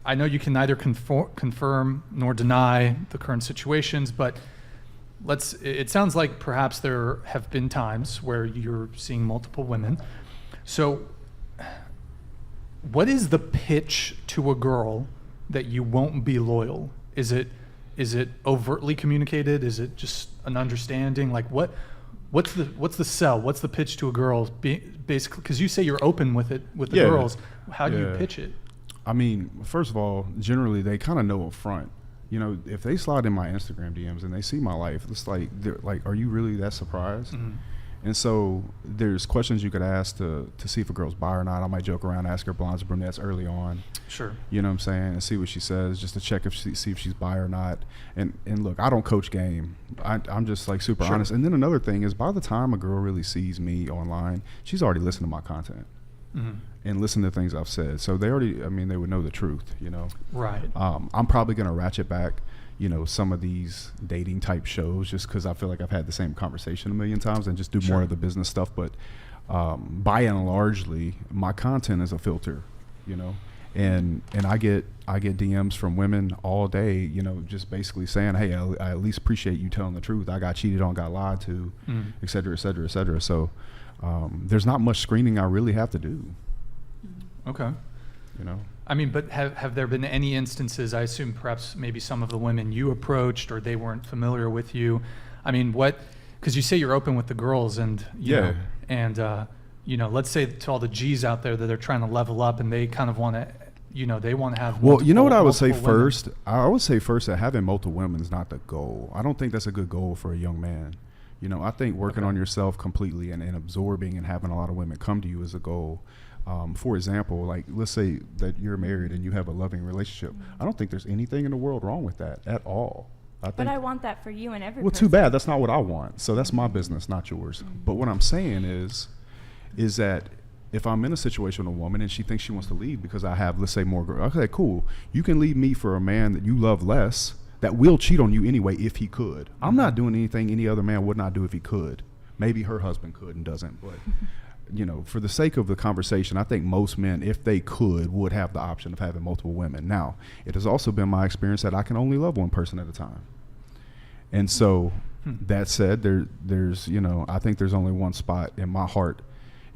I know you can neither confirm nor deny the current situations, but it sounds like perhaps there have been times where you're seeing multiple women. So what is the pitch to a girl that you won't be loyal? Is it overtly communicated? Is it just an understanding? Like what's the sell? What's the pitch to a girl? Basically, because you say you're open with the girls. How do you pitch it? I mean, first of all, generally they kind of know up front. You know, if they slide in my Instagram DMs and they see my life, it's like, they're like, are you really that surprised? Mm-hmm. And so there's questions you could ask to see if a girl's bi or not. I might joke around, ask her blondes or brunettes early on. Sure. You know what I'm saying? And see what she says, just to check see if she's bi or not. And look, I don't coach game. I'm just like super honest. And then another thing is, by the time a girl really sees me online, she's already listened to my content. Mm-hmm. And listen to things I've said. So they would know the truth, you know? Right. I'm probably going to ratchet back, you know, some of these dating type shows just because I feel like I've had the same conversation a million times and just do more of the business stuff. But by and largely, my content is a filter, you know? And I get DMs from women all day, you know, just basically saying, hey, I at least appreciate you telling the truth. I got cheated on, got lied to, et cetera, et cetera, et cetera. So there's not much screening I really have to do. Okay. You know, I mean, but have there been any instances, I assume perhaps maybe some of the women you approached or they weren't familiar with you? I mean, because you say you're open with the girls and, you know, and, you know, let's say to all the G's out there that they're trying to level up and they kind of want to, you know, they want to have well, you know what I would say women. first? I would say first that having multiple women is not the goal. I don't think that's a good goal for a young man. You know, I think working on yourself completely and absorbing and having a lot of women come to you is a goal. For example, like let's say that you're married and you have a loving relationship. I don't think there's anything in the world wrong with that at all. But I want that for you and every Well, person. too bad. That's not what I want. So that's my business, not yours. But what I'm saying is that if I'm in a situation with a woman and she thinks she wants to leave because I have, let's say, more girls, okay, cool. You can leave me for a man that you love less that will cheat on you anyway if he could. I'm not doing anything any other man would not do if he could. Maybe her husband could and doesn't, but you know, for the sake of the conversation, I think most men, if they could, would have the option of having multiple women. Now, it has also been my experience that I can only love one person at a time. And so that said, there's, you know, I think there's only one spot in my heart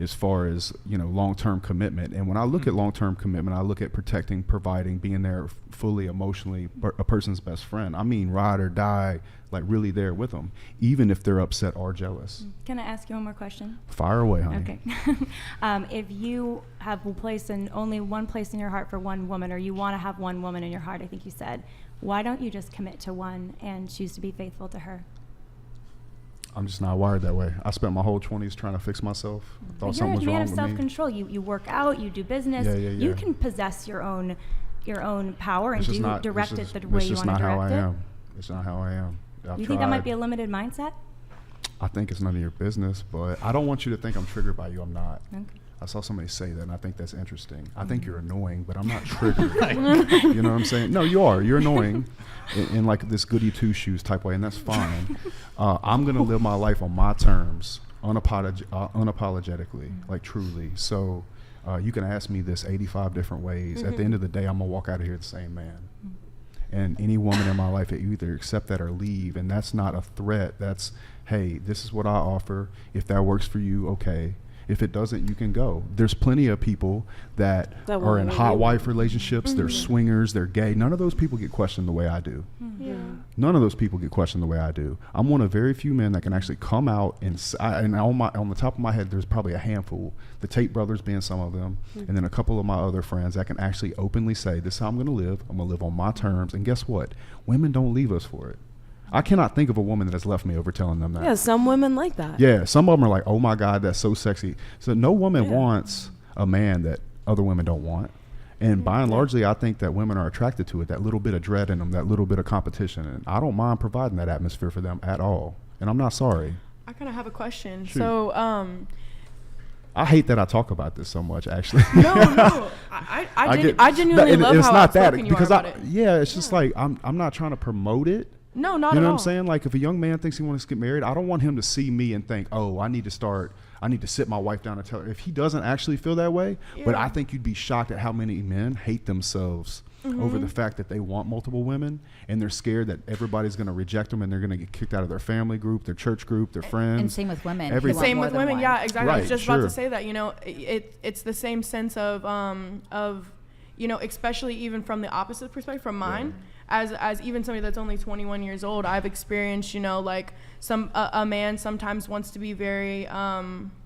as far as, you know, long-term commitment. And when I look at long-term commitment, I look at protecting, providing, being there fully emotionally, a person's best friend. I mean, ride or die, like really there with them, even if they're upset or jealous. Can I ask you one more question? Fire away, honey. Okay. If you have only one place in your heart for one woman, or you want to have one woman in your heart, I think you said, why don't you just commit to one and choose to be faithful to her? I'm just not wired that way. I spent my whole 20s trying to fix myself. I thought something was wrong with me. You're a man of self-control. You work out, you do business. Yeah. You can possess your own power and direct it the way you want to direct it. It's just not how I am. It's not how I am. You think that might be a limited mindset? I think it's none of your business, but I don't want you to think I'm triggered by you. I'm not. Okay. I saw somebody say that, and I think that's interesting. I think you're annoying, but I'm not triggered. You know what I'm saying? No, you are. You're annoying in like this goody two-shoes type way, and that's fine. I'm going to live my life on my terms, unapologetically, like truly. So you can ask me this 85 different ways. At the end of the day, I'm going to walk out of here the same man. And any woman in my life, you either accept that or leave, and that's not a threat. That's, hey, this is what I offer. If that works for you, okay. If it doesn't, you can go. There's plenty of people that are in hot wife relationships. They're swingers. They're gay. None of those people get questioned the way I do. None of those people get questioned the way I do. I'm one of very few men that can actually come out and on the top of my head, there's probably a handful. The Tate brothers being some of them, and then a couple of my other friends that can actually openly say, "This is how I'm going to live. I'm going to live on my terms." And guess what? Women don't leave us for it. I cannot think of a woman that has left me over telling them that. Yeah, some women like that. Yeah, some of them are like, oh my God, that's so sexy. So no woman wants a man that other women don't want. And by and largely, I think that women are attracted to it, that little bit of dread in them, that little bit of competition. And I don't mind providing that atmosphere for them at all. And I'm not sorry. I kind of have a question. Shoot. So, I hate that I talk about this so much, actually. No. I genuinely love how outspoken you are about it. Yeah, it's just like, I'm not trying to promote it. No, not at all. You know what I'm saying? Like, if a young man thinks he wants to get married, I don't want him to see me and think, oh, I need to sit my wife down and tell her. If he doesn't actually feel that way, but I think you'd be shocked at how many men hate themselves over the fact that they want multiple women, and they're scared that everybody's going to reject them and they're going to get kicked out of their family group, their church group, their friends. And same with women. Same with women, yeah, exactly. Right, I was just about to say that, it's the same sense of especially even from the opposite perspective, from mine, as even somebody that's only 21 years old, I've experienced, like a man sometimes wants to be very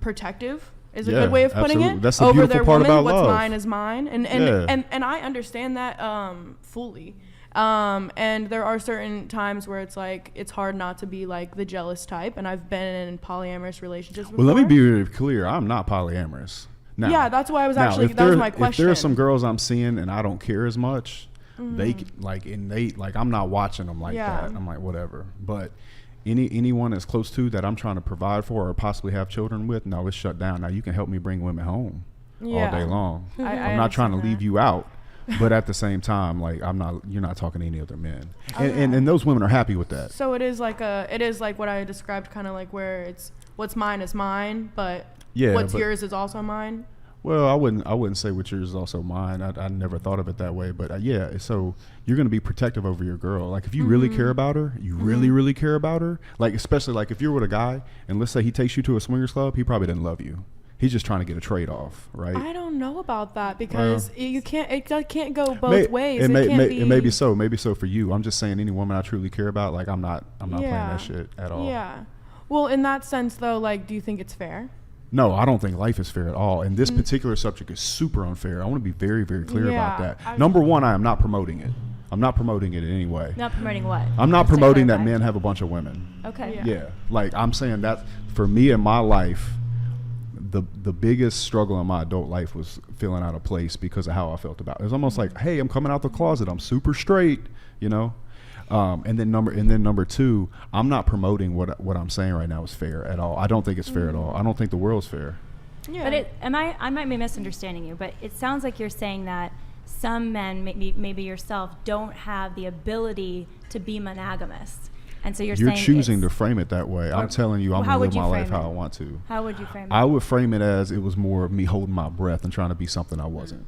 protective. Is a good way of putting it. That's the over beautiful their part woman. about What's love. mine is mine, and I understand that fully. And there are certain times where it's like it's hard not to be like the jealous type, and I've been in polyamorous relationships before. Well, let me be really clear. I'm not polyamorous. Now, yeah, that's why I was that was my question. If there are some girls I'm seeing and I don't care as much, they I'm not watching them like that. I'm like, whatever. But anyone that's close to that I'm trying to provide for or possibly have children with, no, it's shut down. Now you can help me bring women home all day long. I'm not trying to leave you out, but at the same time, like you're not talking to any other men, and those women are happy with that. So it is like what I described, kind of like where it's what's mine is mine, but what's yours is also mine. Well, I wouldn't say what's yours is also mine. I never thought of it that way, but so you're going to be protective over your girl. Like if you really care about her, you really, really care about her. Like especially like if you're with a guy and let's say he takes you to a swingers club, he probably doesn't love you. He's just trying to get a trade off, right? I don't know about that because it can't go both ways. It may be so for you. I'm just saying any woman I truly care about, like I'm not playing that shit at all. Yeah. Well, in that sense though, like do you think it's fair? No, I don't think life is fair at all. And this particular subject is super unfair. I want to be very, very clear about that. Number one, I am not promoting it. I'm not promoting it in any way. Not promoting what? I'm not promoting that men have a bunch of women. Okay. Yeah. Like I'm saying that for me in my life, the biggest struggle in my adult life was feeling out of place because of how I felt about it. It was almost like, hey, I'm coming out the closet. I'm super straight, And then number two, I'm not promoting what I'm saying right now is fair at all. I don't think it's fair at all. I don't think the world's fair. Yeah. But I might be misunderstanding you, but it sounds like you're saying that some men, maybe yourself, don't have the ability to be monogamous. And so you're choosing to frame it that way. I'm telling you, I'm going to live my life how I want to. How would you frame it? I would frame it as it was more of me holding my breath and trying to be something I wasn't.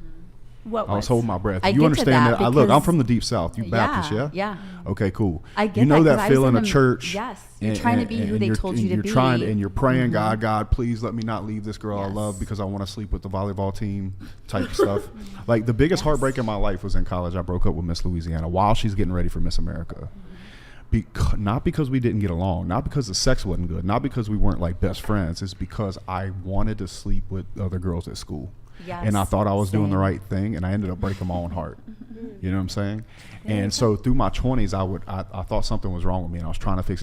I was holding my breath. I You get understand to that? Look, I'm from the deep South. You Baptist, yeah? Yeah. Okay, cool. I get that feeling of church. Yes. You're trying to be who they told you to be. And you're praying, God, please let me not leave this girl I love because I want to sleep with the volleyball team type stuff. Like the biggest heartbreak in my life was in college. I broke up with Miss Louisiana while she's getting ready for Miss America. Not because we didn't get along, not because the sex wasn't good, not because we weren't like best friends. It's because I wanted to sleep with other girls at school. Yes, and I thought I was doing the right thing, and I ended up breaking my own heart. You know what I'm saying? And so through my 20s, I thought something was wrong with me, and I was trying to fix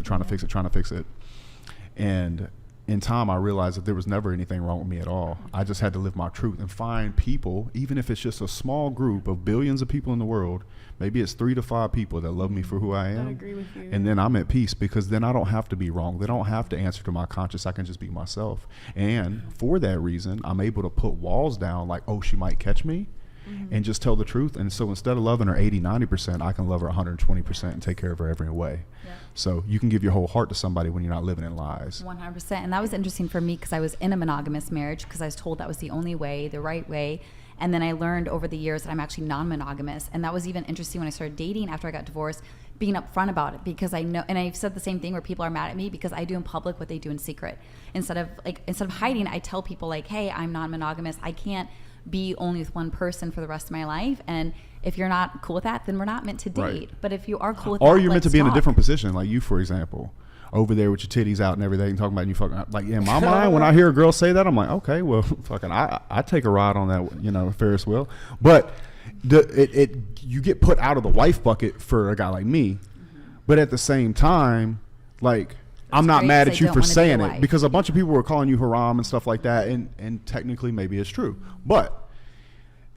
it. And in time, I realized that there was never anything wrong with me at all. I just had to live my truth and find people, even if it's just a small group of billions of people in the world, maybe it's 3 to 5 people that love me for who I am. I agree with you. And then I'm at peace because then I don't have to be wrong. They don't have to answer to my conscience. I can just be myself. And for that reason, I'm able to put walls down like, oh, she might catch me, and just tell the truth. And so instead of loving her 80, 90%, I can love her 120% and take care of her every way. Yeah. So you can give your whole heart to somebody when you're not living in lies. 100%. And that was interesting for me because I was in a monogamous marriage because I was told that was the only way, the right way. And then I learned over the years that I'm actually non-monogamous. And that was even interesting when I started dating after I got divorced, being upfront about it because I know, and I've said the same thing where people are mad at me because I do in public what they do in secret. Instead of hiding, I tell people like, hey, I'm non-monogamous. I can't be only with one person for the rest of my life. And if you're not cool with that, then we're not meant to date. Right. But if you are cool with that, or you're meant to be in a different position, like you, for example. Over there with your titties out and everything, talking about you fucking, like in my mind, when I hear a girl say that, I'm like, okay, well, fucking, I take a ride on that, Ferris wheel. But you get put out of the wife bucket for a guy like me, but at the same time, like, I'm not mad at you for saying it because a bunch of people were calling you haram and stuff like that, and technically maybe it's true, but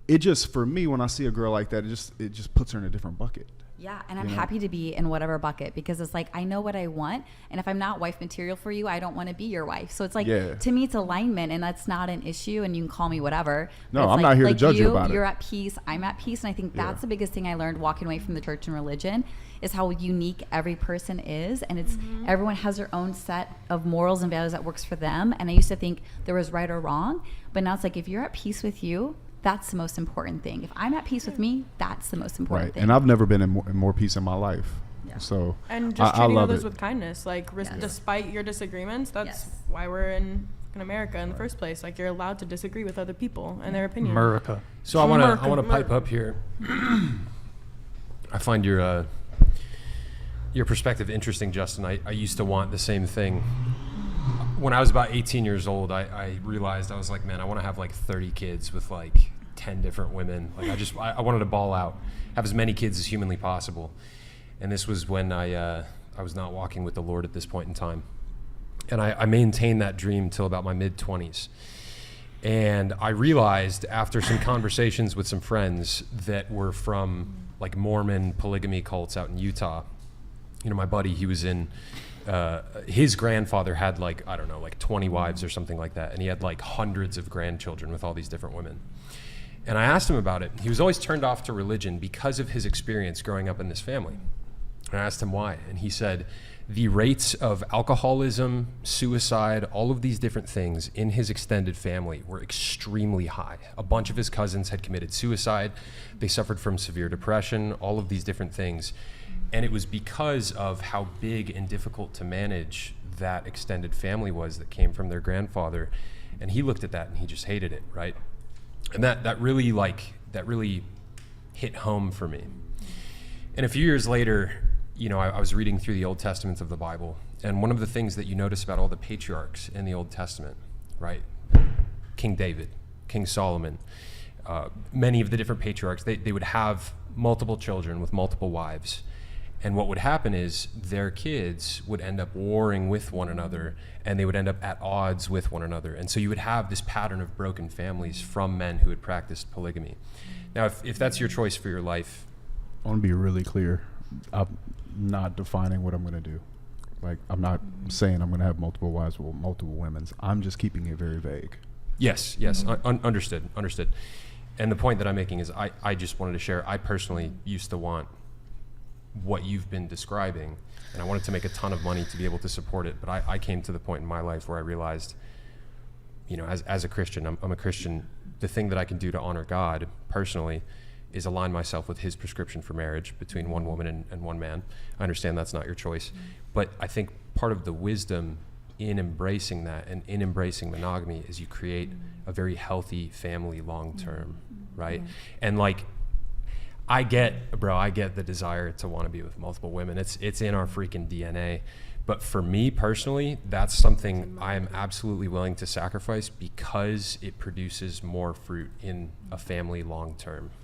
it just, for me, when I see a girl like that, it just puts her in a different bucket. Yeah, and I'm happy to be in whatever bucket because it's like I know what I want, and if I'm not wife material for you, I don't want to be your wife. So it's like to me, it's alignment, and that's not an issue. And you can call me whatever. No, I'm not here to judge you about it. You're at peace. I'm at peace, and I think that's the biggest thing I learned walking away from the church and religion is how unique every person is, and it's everyone has their own set of morals and values that works for them. And I used to think there was right or wrong, but now it's like if you're at peace with you, That's the most important thing. If I'm at peace with me, that's the most important Right. thing. And I've never been in more peace in my life. Yeah. So And just I treating love others it. with kindness, like Yes. despite your disagreements. That's Yes. why we're in America in the first place. Like, you're allowed to disagree with other people and their opinions. America. So I want America, to pipe America. up here. I find your perspective interesting, Justin. I used to want the same thing. When I was about 18 years old, I realized, I was like, man, I want to have like 30 kids with like 10 different women. Like, I wanted to ball out, have as many kids as humanly possible. And this was when I was not walking with the Lord at this point in time. And I maintained that dream till about my mid-20s. And I realized after some conversations with some friends that were from like Mormon polygamy cults out in Utah. You know, my buddy, he was in, his grandfather had like, I don't know, like 20 wives or something like that. And he had like hundreds of grandchildren with all these different women. And I asked him about it. He was always turned off to religion because of his experience growing up in this family. And I asked him why. And he said, the rates of alcoholism, suicide, all of these different things in his extended family were extremely high. A bunch of his cousins had committed suicide. They suffered from severe depression, all of these different things. And it was because of how big and difficult to manage that extended family was that came from their grandfather. And he looked at that and he just hated it, right? And that really hit home for me. And a few years later, you know, I was reading through the Old Testament of the Bible, and one of the things that you notice about all the patriarchs in the Old Testament, right? King David, King Solomon, many of the different patriarchs, they would have multiple children with multiple wives. And what would happen is their kids would end up warring with one another, and they would end up at odds with one another. And so you would have this pattern of broken families from men who had practiced polygamy. Now, if that's your choice for your life, I want to be really clear. I'm not defining what I'm going to do. Like, I'm not saying I'm going to have multiple wives or multiple women. I'm just keeping it very vague. yes, understood. And the point that I'm making is I just wanted to share, I personally used to want what you've been describing, and I wanted to make a ton of money to be able to support it. But I came to the point in my life where I realized, you know, as a Christian, I'm a Christian, the thing that I can do to honor God personally is align myself with his prescription for marriage between one woman and one man. I understand that's not your choice, but I think part of the wisdom in embracing that and in embracing monogamy is you create a very healthy family long-term, right? And like, I get the desire to want to be with multiple women. It's in our freaking DNA. But for me personally, that's something I am absolutely willing to sacrifice because it produces more fruit in a family long term.